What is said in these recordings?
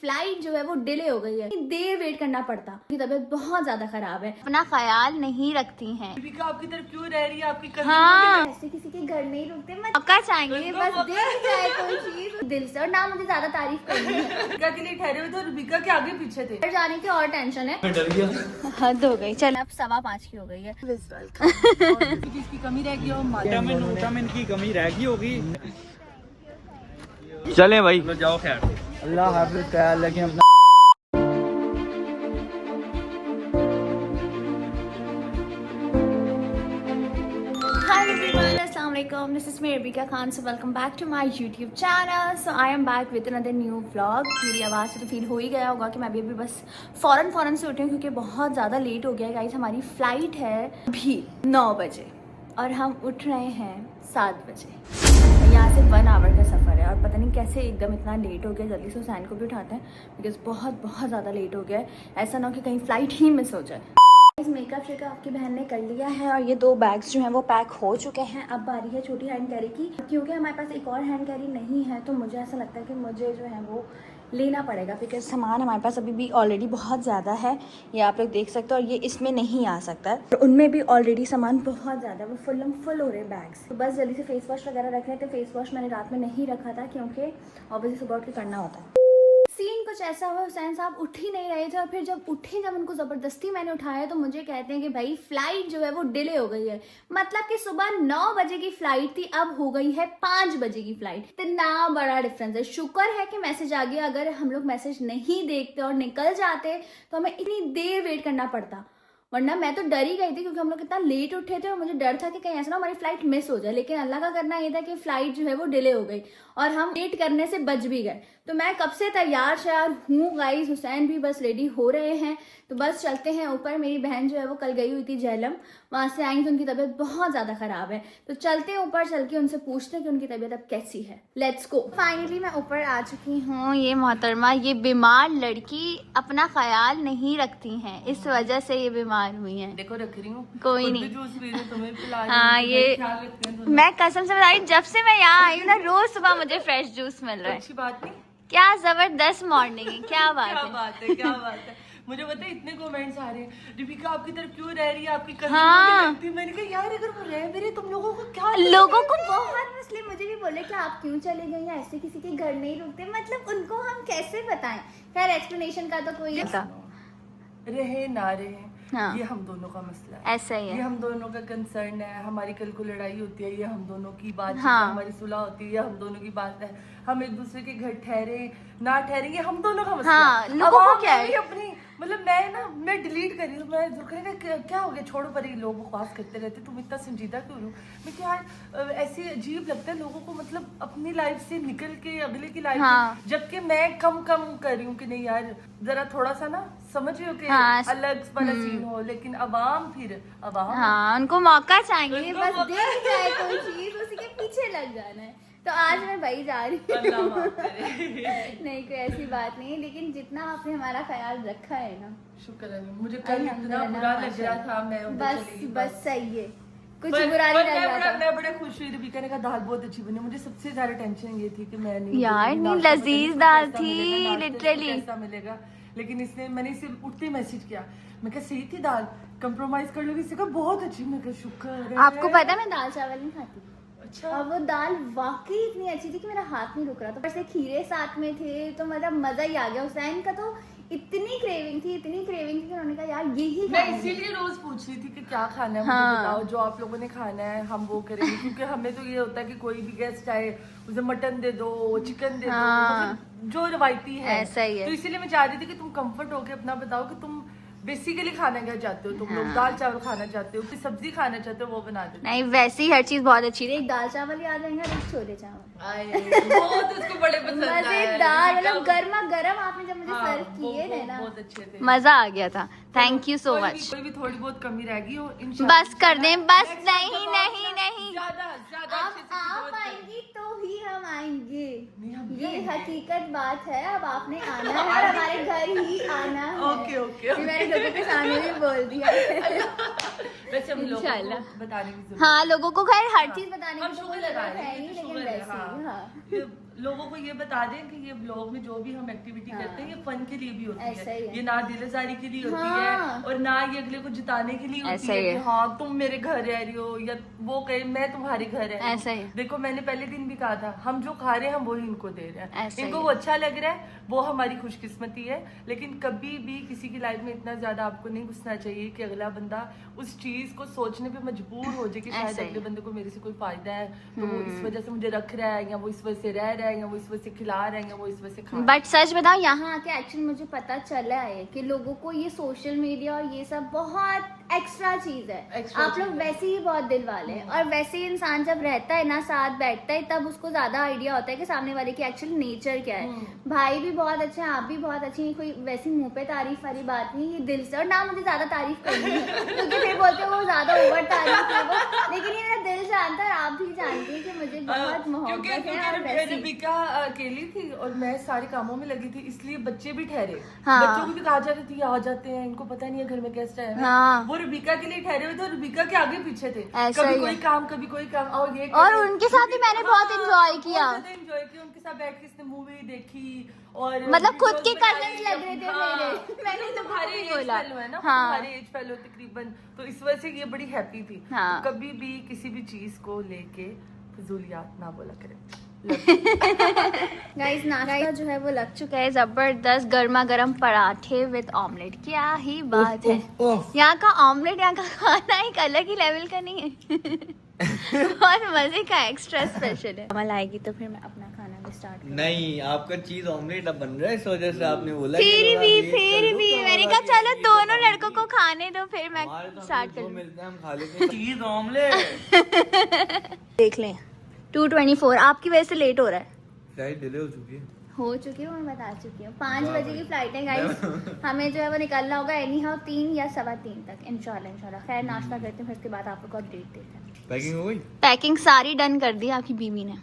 Flight जो है वो डिले हो गई है, देर वेट करना पड़ता, उनकी तबीयत बहुत ज्यादा खराब है, अपना ख्याल नहीं रखती हैं। दीपिका आपकी तरफ क्यों रह रही है? आपकी कज़िन हाँ, ऐसे किसी के घर नहीं रुकते, मौका चाहिए बस देख जाए कोई चीज दिल से, और ना मुझे ज्यादा तारीफ करनी है। रुबिका के लिए ठहरे हुए तो रुबिका के आगे पीछे थे। घर जाने की और टेंशन है, मैं डर गया। हद हो गई। चल अब 5:15 की हो गई है। किसी कमी रह गई हो? विटामिन की कमी रह गई होगी। चलें भाई, जाओ खैर। अल्लाह हाफिज़, ख्याल रखें अपना। Hi everyone, Assalamualaikum. This is me Rubica Khan. So welcome back to my YouTube channel. So I am back with another new vlog. मेरी आवाज़ से तो फील हो ही गया होगा कि मैं अभी बस फ़ौरन से उठी हूँ क्योंकि बहुत ज़्यादा लेट हो गया गाइस। हमारी फ़्लाइट है अभी 9 बजे और हम उठ रहे हैं 7 बजे। यहाँ से 1 आवर का सफ़र है और पता नहीं कैसे एकदम इतना लेट हो गया। जल्दी से हुसैन को भी उठाते हैं बिकॉज बहुत ज़्यादा लेट हो गया है। ऐसा ना हो कि कहीं फ़्लाइट ही मिस हो जाए। इस मेकअप शेकअप आपकी बहन ने कर लिया है और ये 2 बैग्स जो हैं वो पैक हो चुके हैं। अब बारी है छोटी हैंड कैरी की, क्योंकि हमारे पास एक और हैंड कैरी नहीं है तो मुझे ऐसा लगता है कि मुझे जो है वो लेना पड़ेगा बिकॉज सामान हमारे पास अभी भी ऑलरेडी बहुत ज़्यादा है। ये आप लोग देख सकते हो और ये इसमें नहीं आ सकता है, तो उनमें भी ऑलरेडी सामान बहुत ज़्यादा है, वो फुल हो रहे बैग्स। तो बस जल्दी से फेस वॉश वगैरह रख रहे थे। फेस वॉश मैंने रात में नहीं रखा था क्योंकि ऑब्वियसली सुबह उठ के करना होता है। सीन कुछ ऐसा हुआ, हुसैन साहब उठ ही नहीं रहे थे और फिर जब उनको ज़बरदस्ती मैंने उठाया तो मुझे कहते हैं कि भाई फ़्लाइट जो है वो डिले हो गई है। मतलब कि सुबह 9 बजे की फ़्लाइट थी, अब हो गई है 5 बजे की फ़्लाइट। इतना बड़ा डिफरेंस है। शुक्र है कि मैसेज आ गया, अगर हम लोग मैसेज नहीं देखते और निकल जाते तो हमें इतनी देर वेट करना पड़ता, वरना मैं तो डर ही गई थी क्योंकि हम लोग इतना लेट उठे थे और मुझे डर था कि कहीं ऐसा ना हमारी फ़्लाइट मिस हो जाए। लेकिन अल्लाह का करना ये था कि फ़्लाइट जो है वो डिले हो गई और हम लेट करने से बच भी गए। तो मैं कब से तैयार श्यार हूँ गाइस। हुसैन भी बस रेडी हो रहे हैं तो बस चलते हैं ऊपर। मेरी बहन जो है वो कल गई हुई थी झेलम, वहाँ से आई तो उनकी तबीयत बहुत ज़्यादा ख़राब है, तो चलते हैं ऊपर, चल के उनसे पूछते हैं कि उनकी तबीयत अब कैसी है। Let's go. फाइनली मैं ऊपर आ चुकी हूँ। ये मोहतरमा, ये बीमार लड़की अपना ख्याल नहीं रखती हैं, इस वजह से ये बीमार हुई हैं। देखो रख रही हूँ, कोई नहीं। जूस पी रही हूँ, तुम्हें पिला रही हूँ। हाँ, ये मैं कसम से बता रही हूँ, जब से मैं यहाँ आई हूँ ना रोज सुबह मुझे फ्रेश जूस मिल रहा है। अच्छी बात नहीं, क्या जबरदस्त मॉर्निंग है, क्या बात है। क्या बात है। मुझे पता है इतने कमेंट्स आ रहे हैं, दीपिका आपकी तरफ क्यों रह रही है? आपकी कज़िन हाँ। लगती है। मैंने कहा यार अगर वो रह भी रही तुम लोगों को क्या, लोगों को बहुत मसले मुझे भी बोले कि आप क्यों चले गए या ऐसे किसी के घर नहीं रुकते, मतलब उनको हम कैसे बताएं। खैर एक्सप्लेनेशन का तो कोई रहे ना रहे, हाँ। ये हम दोनों का मसला है, ऐसा ही ये है। हम दोनों का कंसर्न है। हमारी कल को लड़ाई होती है, ये हम दोनों की बात है। हाँ। हमारी सुलह होती है, ये हम दोनों की बात है। हम एक दूसरे के घर ठहरे ना ठहरे, ये हम दोनों का मसला हाँ, है। लोगों को अब क्या मैं है? भी अपनी मतलब मैं डिलीट कर रही हूँ। मैं जो कहेगा क्या हो गया, छोड़ो पर, ये लोग बकवास करते रहते, तुम इतना संजीदा क्यों हो? मैं क्या ऐसे अजीब लगता है लोगों को, मतलब अपनी लाइफ से निकल के अगले की लाइफ हाँ। जबकि मैं कम कर रही हूँ कि नहीं यार जरा थोड़ा सा ना समझ रही हो कि हाँ। अलग वाला सीन हो, लेकिन अवाम हाँ, उनको मौका चाहिए, बस देख जाए कोई चीज उसी के पीछे लग जाना है। तो आज मैं भाई जा रही हूँ। नहीं कोई ऐसी बात नहीं, लेकिन जितना आपने हमारा ख्याल रखा है ना, शुक्र है। मुझे कल इतना बुरा लग रहा था, मैं उधर चली गई। बस सही है, कुछ बुरा नहीं लग रहा था। मैं बड़ा खुश हुई। रबिका ने कहा दाल बहुत अच्छी बनी। मुझे सबसे ज्यादा टेंशन ये थी कि मैं नहीं यार नाश्ता इतनी पता नहीं लजीज इसको दाल कैसा थी मिलेगा, नाश्ते से लिटरली। कैसा मिलेगा। लेकिन मैंने इसे उठते ही मैसेज किया, मैं कहा सही थी दाल, कंप्रोमाइज कर लोगी? इससे कहा बहुत अच्छी। मैं कहा शुक्र है। आपको पता है मैं दाल चावल नहीं खाती, अच्छा। और वो दाल वाकई इतनी अच्छी थी कि मेरा हाथ नहीं रुक रहा था। वैसे खीरे साथ में थे तो मतलब मजा ही आ गया। हुसैन का तो इतनी क्रेविंग थी कि उन्होंने कहा यार यही मैं खाना है। इसीलिए रोज पूछ रही थी कि क्या खाना है, हाँ। मुझे बताओ, जो आप लोगों ने खाना है हम वो करेंगे। क्योंकि हमें तो ये होता है कि कोई भी गेस्ट आए उसे मटन दे दो, चिकन दे हाँ। दो, मतलब जो रवायती है। ऐसा ही है। तो इसीलिए मैं चाह रही थी कि तुम कंफर्ट होके अपना बताओ कि तुम बेसिकली खाना क्या चाहते हो। तुम लोग दाल चावल खाना चाहते हो कि सब्जी खाना चाहते हो, वो बना दो। नहीं वैसे ही हर चीज बहुत अच्छी थी। एक दाल चावल याद रहेंगे और एक छोले चावल बहुत उसको बड़े पसंद आए। मजेदार, मतलब गर्मा गर्म आपने जब मुझे हाँ, सर्व किए थे ना, बहुत अच्छे थे। मजा आ गया था। Thank you so much. कोई भी थोड़ी बहुत कमी रह गई हो इंशाल्लाह बस कर दें, बस next नहीं time नहीं नहीं, ज्यादा आप अच्छे से आप आएंगी तो ही हम आएंगे, नहीं, हम भी ये आएंगे। हकीकत बात है। अब आपने आना है और हमारे घर ही आना है। ओके। ये मैंने लोगों के सामने भी बोल दिया। वैसे हम लोगों इंशाल्लाह। को बताने की जरूरत हाँ, लोगों को खैर हर चीज बताने हम की तो शुगर कोई लगा जरूरत रहे है हैं, नहीं, लेकिन शुगर है, वैसे ही, हाँ। हाँ। लोगों को ये बता दें कि ये ब्लॉग में जो भी हम एक्टिविटी करते हैं ये फन के लिए भी होती ऐसा ही है, है। ये ना दिलजारी के लिए होती हाँ। है और ना ये अगले को जिताने के लिए होती ऐसा है ही कि है। हाँ तुम मेरे घर रह रही हो या वो कहे मैं तुम्हारे घर रह रही ऐसा ही है। हूँ। देखो मैंने पहले दिन भी कहा था, हम जो खा रहे हैं हम वही इनको दे रहे हैं, ऐसा ही इनको है। वो अच्छा लग रहा है, वो हमारी खुशकिस्मती है। लेकिन कभी भी किसी की लाइफ में इतना ज्यादा आपको नहीं घुसना चाहिए कि अगला बंदा उस चीज को सोचने पे मजबूर हो जाए कि शायद ऐसा ही अगले है। बंदे को मेरे से कोई फायदा है तो वो इस वजह से मुझे रख रहा है, या वो इस वजह से रह रहा है, या वो इस वजह से खिला रहा है, या वो इस वजह से खा रहा है। बट सच बताओ यहाँ आके एक्चुअली मुझे पता चला है कि लोगों को ये सोशल मीडिया और ये सब बहुत एक्स्ट्रा चीज है। Extra आप लोग चीज़ है। वैसे ही बहुत दिल वाले हैं और वैसे ही इंसान जब रहता है ना साथ बैठता है तब उसको ज्यादा आइडिया होता है कि सामने वाले की एक्चुअली नेचर क्या है। भाई भी बहुत अच्छे हैं, आप भी बहुत अच्छी हैं, कोई वैसी मुंह पे तारीफ वाली बात नहीं, ये दिल से। और ना मुझे ज्यादा तारीफ करनी है क्योंकि फिर बोलते हैं वो ज्यादा ओवर तारीफ है वो, लेकिन ये मेरा दिल जानता है, आप भी जानती हैं कि मुझे बहुत मोहब्बत है और क्योंकि वैसी। रबिका अकेली थी और मैं सारे कामों में लगी थी, इसलिए बच्चे भी ठहरे। हाँ। बच्चों को भी कहा जा रही थी आ जाते हैं, इनको पता नहीं है घर में गेस्ट आए हैं। हाँ। वो रबिका के लिए ठहरे हुए थे और रबिका के आगे पीछे थे, ऐसा कभी ही कोई है। काम कभी कोई काम, और ये और करें। उनके साथ ही मैंने बहुत enjoy किया। एंजॉय किया उनके साथ बैठ के, इसने मूवी देखी और मतलब खुद के videos cousins बनाई। लग रहे थे हाँ। मेरे। मैंने तो तो तुम्हारे खुद ही एज बोला। फेलो है ना, हाँ। तुम्हारे एज फेलो तकरीबन, तो इस वजह से ये बड़ी हैप्पी थी। हाँ। तो कभी भी किसी भी चीज को लेके फिजूलियात ना बोला करें। गाइस नाश्ता जो है वो लग चुका है, जबरदस्त गर्मा गर्म पराठे विद ऑमलेट, क्या ही बात है। यहाँ का ऑमलेट, यहाँ का खाना एक अलग ही लेवल का नहीं है और मजे का एक्स्ट्रा स्पेशल है। कमल आएगी तो फिर मैं अपना खाना भी स्टार्ट करूँ। नहीं, आपका चीज ऑमलेट अब बन रहा है, इस वजह से आपने बोला कि फिर थोड़ा भी wait कर फिर लो, भी तो मैंने हमारा कहा चलो ये दोनों ऑमलेट लड़कों को खाने दो फिर मैं हमारे तो स्टार्ट जो कर मिलता है हम खा लेते हैं। चीज ऑमलेट देख लें 2:24 आपकी वजह से लेट हो रहा है। फ्लाइट डिले हो चुकी है। हो चुकी हूँ, मैं बता चुकी हूँ 5 वाह बजे की भाई। फ्लाइट है गाइस। हमें जो है वो निकलना होगा एनी हाउ 3 या 3:15 तक इंशाल्लाह। खैर नाश्ता करते हैं फिर उसके बाद आप लोग को अपडेट देते हैं। पैकिंग हो गई? पैकिंग सारी डन कर दी आपकी बीवी ने।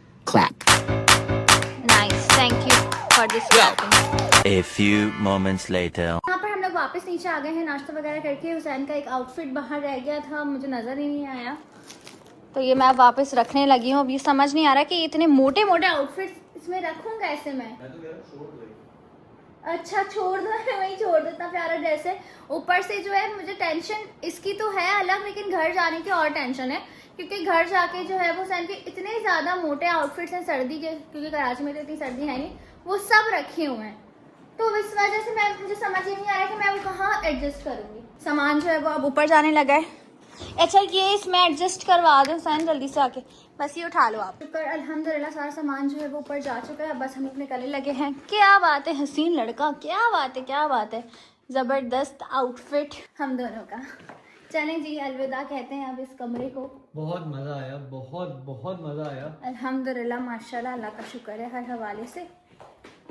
Nice, thank you for this welcome. A few moments later. यहाँ पर हम लोग वापस नीचे आ गए हैं नाश्ता वगैरह करके। हुसैन का एक आउटफिट बाहर रह गया था, मुझे नजर ही नहीं आया, तो ये मैं वापस रखने लगी हूँ। अब ये समझ नहीं आ रहा कि इतने मोटे मोटे आउटफिट्स इसमें रखूँ कैसे मैं। अच्छा छोड़ दो, वही छोड़ दो, इतना प्यारा ड्रेस है। ऊपर से जो है मुझे टेंशन इसकी तो है अलग, लेकिन घर जाने की और टेंशन है क्योंकि घर जाके जो है वो हुसैन के इतने ज्यादा मोटे आउटफिट्स हैं सर्दी के, क्योंकि कराची में तो इतनी सर्दी है नहीं, वो सब रखे हुए हैं। तो इस वजह से मुझे समझ ही नहीं आ रहा कि मैं वो कहाँ एडजस्ट करूंगी। सामान जो है वो अब ऊपर जाने लगा है। अच्छा ये इसमें एडजस्ट करवा दो हुसैन जल्दी से आके, बस ये उठा लो आप। ऊपर अल्हम्दुलिल्लाह सारा सामान जो है वो ऊपर जा चुका है, बस हम लोग निकलने लगे हैं। क्या बात है, हसीन लड़का, क्या बात है, क्या बात है, जबरदस्त आउटफिट हम दोनों का। चलें जी अलविदा कहते हैं अब इस कमरे को। बहुत मजा आया, बहुत बहुत मजा आया। अल्हम्दुलिल्लाह माशाल्लाह, अल्लाह का शुक्र है हर हवाले से।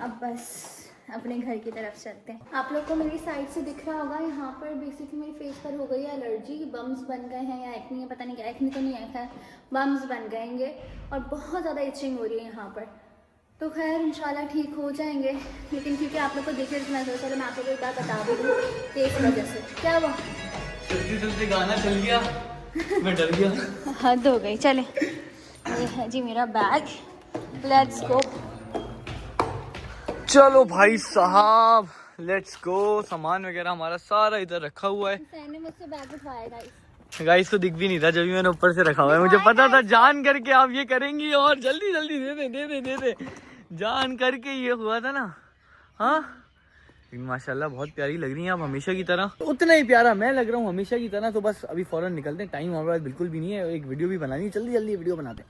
अब बस अपने घर की तरफ चलते हैं। आप लोग को मेरी साइड से दिख रहा होगा, यहाँ पर बेसिकली मेरे फेस पर हो गई है एलर्जी, बम्स बन गए हैं या एक्नी है, पता नहीं क्या, एक्नी तो नहीं है, खैर बम्स बन गएंगे और बहुत ज़्यादा इचिंग हो रही है यहाँ पर। तो खैर इंशाल्लाह ठीक हो जाएंगे, लेकिन क्योंकि आप लोग को दिख रही मैं सोचा मैं आप लोग को एक बात बता भी दूँ कि इस वजह से क्या हुआ। चलते चलते गाना चल गया, मैं डर गया। हद हो गई। चले, ये है जी मेरा बैग, लेट्स गो। चलो भाई साहब, लेट्स गो। सामान वगैरह हमारा सारा इधर रखा हुआ है। मैंने मुझसे बैग उठवाया गाइस। गाइस को दिख भी नहीं था जब भी मैंने ऊपर से रखा हुआ है, मुझे पता था जान करके आप ये करेंगी और जल्दी जल्दी दे दे दे दे दे दे, जान करके ये हुआ था ना। हाँ लेकिन माशाल्लाह बहुत प्यारी लग रही हैं आप हमेशा की तरह, उतना ही प्यारा मैं लग रहा हूँ हमेशा की तरह। तो बस अभी फौरन निकलते हैं, टाइम हमारे पास बिल्कुल भी नहीं है, एक वीडियो भी बनानी है, जल्दी जल्दी वीडियो बनाते हैं।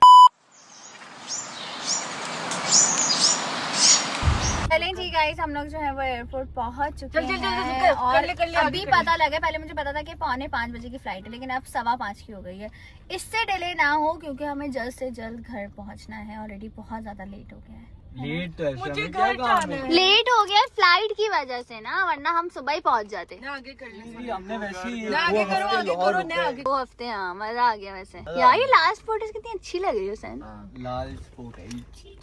चलें जी गाइस, हम लोग जो है वो एयरपोर्ट पहुंच चुके जल्दी, जल्दी, हैं जल्दी, और कर ले, आगे अभी कर ले। पता लगा, पहले मुझे पता था कि 4:45 बजे की फ्लाइट है, लेकिन अब 5:15 की हो गई है। इससे डिले ना हो क्योंकि हमें जल्द से जल्द घर पहुंचना है, ऑलरेडी बहुत ज्यादा लेट हो गया है। लेट तो ऐसे मुझे हमें क्या घर काम जाना है? है। लेट हो गया फ्लाइट की वजह से ना, वरना हम सुबह ही पहुंच जाते। ना आगे कर ले, जी, हमने वैसे ही ना आगे करो, आगे करो, ना आगे। 2 हफ्ते, हाँ मजा आ गया वैसे। यार ये लास्ट फोटो कितनी अच्छी लग रही है हुसैन। लाल स्पॉट है।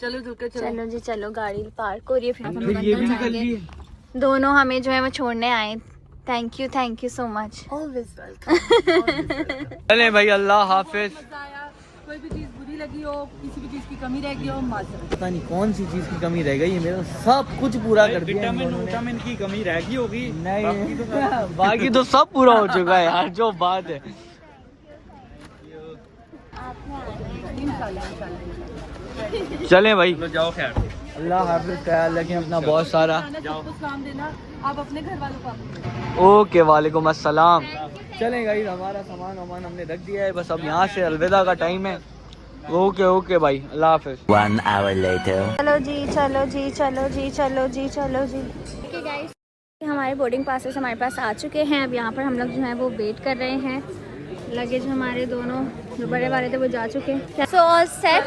चलो रुके, चलो चलो जी चलो, गाड़ी पार्क हो रही है, फिर हम लोग ये भी अंदर निकल जाएंगे। गई। दोनों हमें जो है वो छोड़ने आए, thank you so much. Always welcome. चले भाई, अल्लाह हाफिज। मजा आया, कोई भी चीज बुरी लगी हो, किसी भी चीज़ की कमी रह गई हो, माजरत। पता नहीं कौन सी चीज की कमी रह गई है, मेरा सब कुछ पूरा कर दिया इन दोनों ने। विटामिन की कमी रह गई होगी। नहीं बाकी तो सब पूरा हो चुका है यार, जो बात है। चलें भाई, जाओ खैर। अल्लाह हाफिज, ख्याल रखें अपना बहुत सारा। सबको सलाम देना, आप अपने घर वालों को। ओके, वालेकुम अस्सलाम। चलें गाइस, हमारा सामान वामान हमने रख दिया है, बस अब यहाँ से अलविदा का टाइम है। ओके ओके भाई, अल्लाह हाफिज। 1 hour later. चलो जी चलो जी चलो जी चलो जी चलो जी। ओके गाइस, हमारे बोर्डिंग पासेस हमारे पास आ चुके हैं। अब यहाँ पर हम लोग जो है वो वेट कर रहे हैं। लगेज हमारे दोनों जो बड़े वाले थे वो जा चुके हैं। So all set.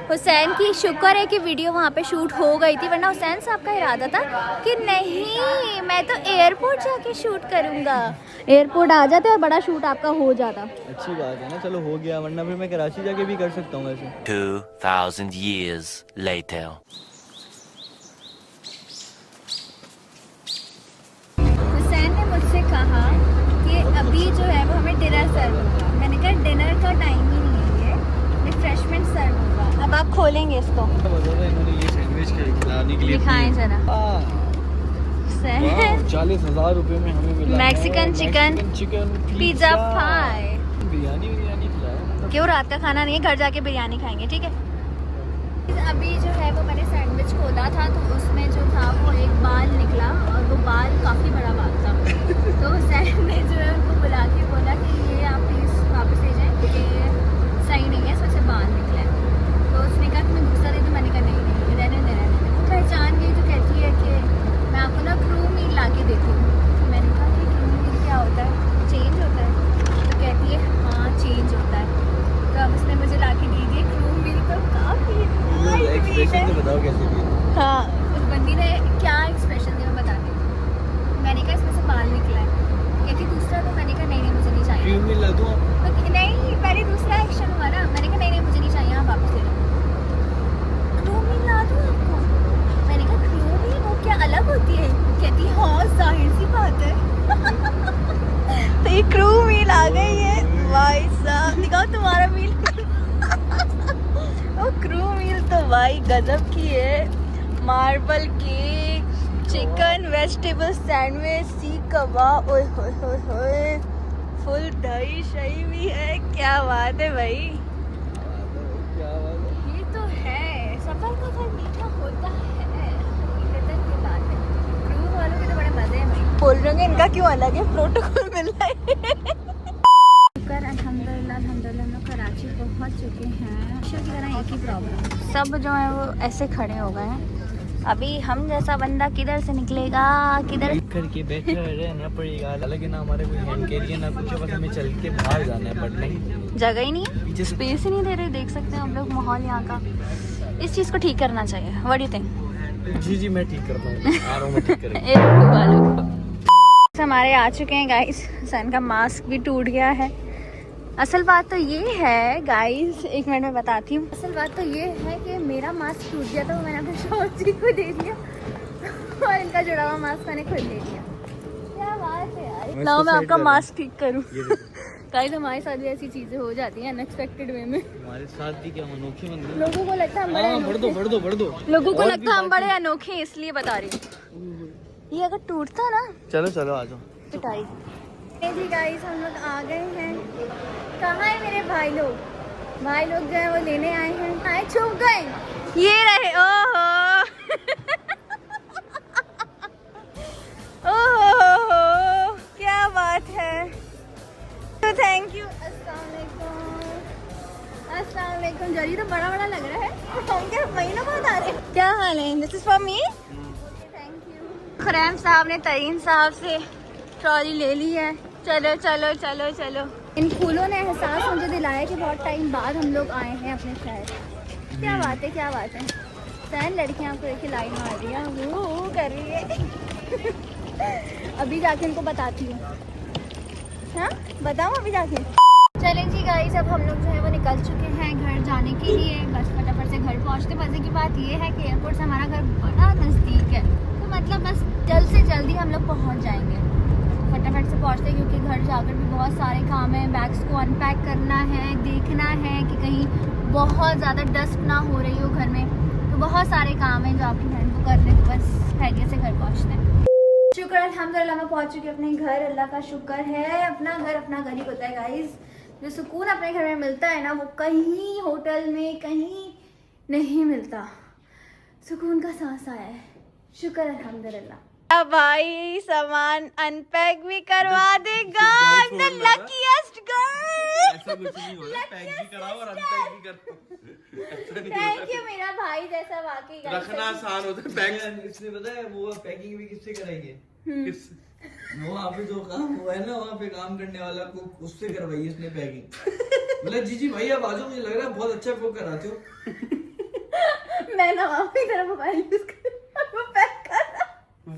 हुसैन की शुक्र है कि वीडियो वहाँ पे शूट हो गई थी, वरना हुसैन साहब का इरादा था कि नहीं मैं तो एयरपोर्ट जाके शूट करूँगा। एयरपोर्ट आ जाते और बड़ा शूट आपका हो जाता। अच्छी बात है ना, चलो हो गया, वरना फिर मैं कराची जाके भी कर सकता हूँ ऐसे। 2000 years later. हुसैन ने मुझसे कहा कि अभी जो है वो हमें डिनर सर्व होगा। मैंने कहा डिनर का टाइम ही नहीं है, रिफ्रेशमेंट सर्व होगा। अब आप खोलेंगे इसको, इन्होंने ये सैंडविच खिलाने के लिए दिखाएं जरा। 40,000 रुपए में हमें मिला Mexican chicken pizza fry. Biryani खिलाया। क्यों रात का खाना नहीं है, घर जाके बिरयानी खाएंगे, ठीक है। अभी जो है वो मैंने सैंडविच खोला था तो उसमें जो था वो एक बाल निकला और वो बाल काफ़ी बड़ा बाल था। तो हुसैन ने जो है उनको बुला के बोला कि ये आप प्लीज़ वापस ले जाएं क्योंकि ये सही नहीं है, इसमें से बाल निकले। तो उसने कहा कि मैं दूसरा दे दूँ। मैंने कहा नहीं रहने देना। वो पहचान गई तो कहती है कि मैं आपको ना क्रू मील ला के देती हूँ। तो मैंने कहा कि क्रू मील क्या होता है, चेंज होता है? तो कहती है हाँ चेंज होता है। तो अब उसने मुझे ला के दीजिए क्रू मील। तो काफ़ी एक्सप्रेशन तो बताओ कैसे दिए। हाँ, उस बंदी ने क्या एक्सप्रेशन दिया मैं बताती हूँ। मैंने कहा इसमें से बाल निकला है, कहती दूसरा। तो मैंने कहा नहीं मुझे नहीं चाहिए। क्रीम मिला दूँ? तो नहीं, पहले दूसरा एक्शन हुआ ना। मैंने कहा नहीं मुझे नहीं चाहिए, आप वापस ले लो। क्रू मील ला दूँ आपको? मैंने कहा क्रू मील वो क्या अलग होती है? कहती हाँ जाहिर सी बात है। तो ये क्रू मील आ गई है भाई साहब, दिखाओ तुम्हारा मील। वो क्रू मील तो भाई गजब की है। Marble cake, chicken vegetable sandwich, सीख कबाब, ओए होए होए होए, फुल दही शही भी है। क्या बात है भाई, क्या बात है। ये तो है सफर का फल मीठा होता है, हकीकतन की बात है। क्रू वालों के तो बड़े मजे हैं भाई। बोल रहे हैं इनका क्यों अलग है, प्रोटोकॉल मिल रहा है। अल्हम्दुलिल्लाह हम लोग कराची पहुंच चुके हैं। की तरह एक ही प्रॉब्लम, सब जो है वो ऐसे खड़े हो गए हैं। अभी हम जैसा बंदा किधर से निकलेगा, किधर करके बैठे रहना पड़ेगा। हालांकि ना हमारे कोई हैंड कैरी है ना कुछ है, बस हमें चल के बाहर जाना है, बट नहीं जगह ही नहीं है, पीछे से स्पेस ही नहीं दे रहे। देख सकते हैं हम लोग माहौल यहाँ का। इस चीज़ को ठीक करना चाहिए। What do you think? जी मैं ठीक करता हूँ, आ रहा हूँ मैं ठीक करेंगे। हमारे आ चुके हैं गाइस। सन का मास्क भी टूट गया है। असल बात तो ये है गाइस, एक मिनट में बताती हूँ। असल बात तो ये है कि मेरा मास्क टूट गया था, वो मैंने अपने शौहर जी को दे दिया और इनका जुड़ा हुआ मास्क मैंने खुद ले लिया। क्या बात है यार। ना मैं आपका मास्क ठीक करूँ। गाइस हमारे साथ भी ऐसी चीजें हो जाती हैं अनएक्सपेक्टेड वे में। हमारे साथ भी क्या अनोखी बन गई। लोगों को लगता है हम बड़े बढ़ दो। लोगों को लगता है हम बड़े अनोखे हैं, इसलिए बता रही हूँ। ये अगर टूटता ना, चलो आ जाओ। पिटाई। जी गाइस हम लोग आ गए हैं। कहाँ है मेरे भाई लोग? भाई लोग जो है वो लेने आए हैं। आए छुप गए, ये रहे। ओहो ओहो क्या बात है। तो थैंक यू। अस्सलाम वालेकुम। जरी तो बड़ा बड़ा लग रहा है। हम क्या महीनों बाद आ रहे हैं? क्या हाल है? This is for me. Thank you. Khurram साहब ने तरीन साहब से ट्रॉली ले ली है। चलो चलो चलो चलो। इन फूलों ने एहसास मुझे दिलाया कि बहुत टाइम बाद हम लोग आए हैं अपने शहर। क्या बात है, क्या बात है। सैन लड़कियां आपको एक लाइन मार रही है, वो कर रही है। अभी जाके इनको बताती हूँ। हाँ बताऊँ अभी जाके? चलें जी गाइस, अब हम लोग जो है वो निकल चुके हैं घर जाने के लिए। बस फटाफट से घर पहुँचते। मजे की बात ये है कि एयरपोर्ट से हमारा घर बड़ा नज़दीक है, तो मतलब बस जल्द से जल्दी हम लोग पहुँच जाएंगे। फटाफट से पहुँचते क्योंकि घर जाकर भी बहुत सारे काम हैं। बैग्स को अनपैक करना है, देखना है कि कहीं बहुत ज़्यादा डस्ट ना हो रही हो घर में, तो बहुत सारे काम हैं जो आपकी बहन को करने, तो बस हैगे से घर पहुँचते हैं। शुक्र अल्हम्दुलिल्लाह मैं पहुँच चुकी अपने घर, अल्लाह का शुक्र है। अपना घर ही होता है गाइस। जो सुकून अपने घर में मिलता है ना, वो कहीं होटल में कहीं नहीं मिलता। सुकून का सांस आया है, शुक्र अल्हम्दुलिल्लाह। अब भाई सामान अनपैक भी करवा देगा। The luckiest girl. ऐसा कुछ नहीं हो रहा, पैक भी कराओ और अनपैक भी करो। थैंक यू मेरा भाई जैसा, वाकई रखना आसान होता है, पैक इसने पता है वो पैकिंग भी किससे कराई है? वो वहाँ पे जो काम हुआ है ना, वहाँ पे काम करने वाला कुक, उससे करवाई है इसने पैकिंग। मतलब जी भाई आप आ जाओ, मुझे लग रहा है बहुत अच्छा कुक कराते हो। मैं ना अपनी तरफ मोबाइल यूज कर वो पैक कर रहा।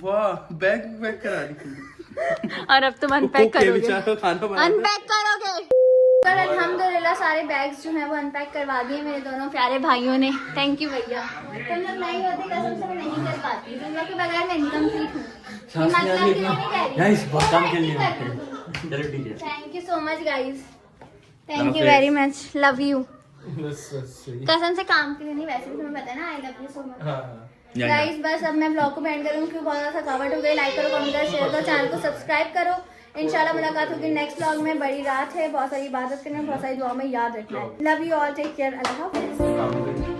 वाह, बैग पैक करा दी। और अब तुम अनपैक करोगे, खाना अनपैक करोगे। कल अल्हम्दुलिल्लाह सारे बैग्स जो हैं वो अनपैक करवा दिए मेरे दोनों प्यारे भाइयों ने। थैंक यू भैया। तुम लोग नहीं होते कसम से मैं नहीं कर पाती, तुम लोग के बगैर मैं इनकम्प्लीट हूँ। Thank you so much guys, thank you very much, love you. कसम से काम के लिए नहीं, वैसे भी तुम्हें पता है ना, I love you so much guys. बस अब मैं ब्लॉग को एंड करूँ क्योंकि बहुत ज़्यादा थकावट हो गई। लाइक करो, कमेंट करो, शेयर करो, चैनल को सब्सक्राइब करो। इंशाल्लाह मुलाकात होगी नेक्स्ट ब्लॉग में। बड़ी रात है, बहुत सारी इबादत करनी है, बहुत सारी दुआ में याद रखना है। Love you all, take care, अल्लाह हाफिज़।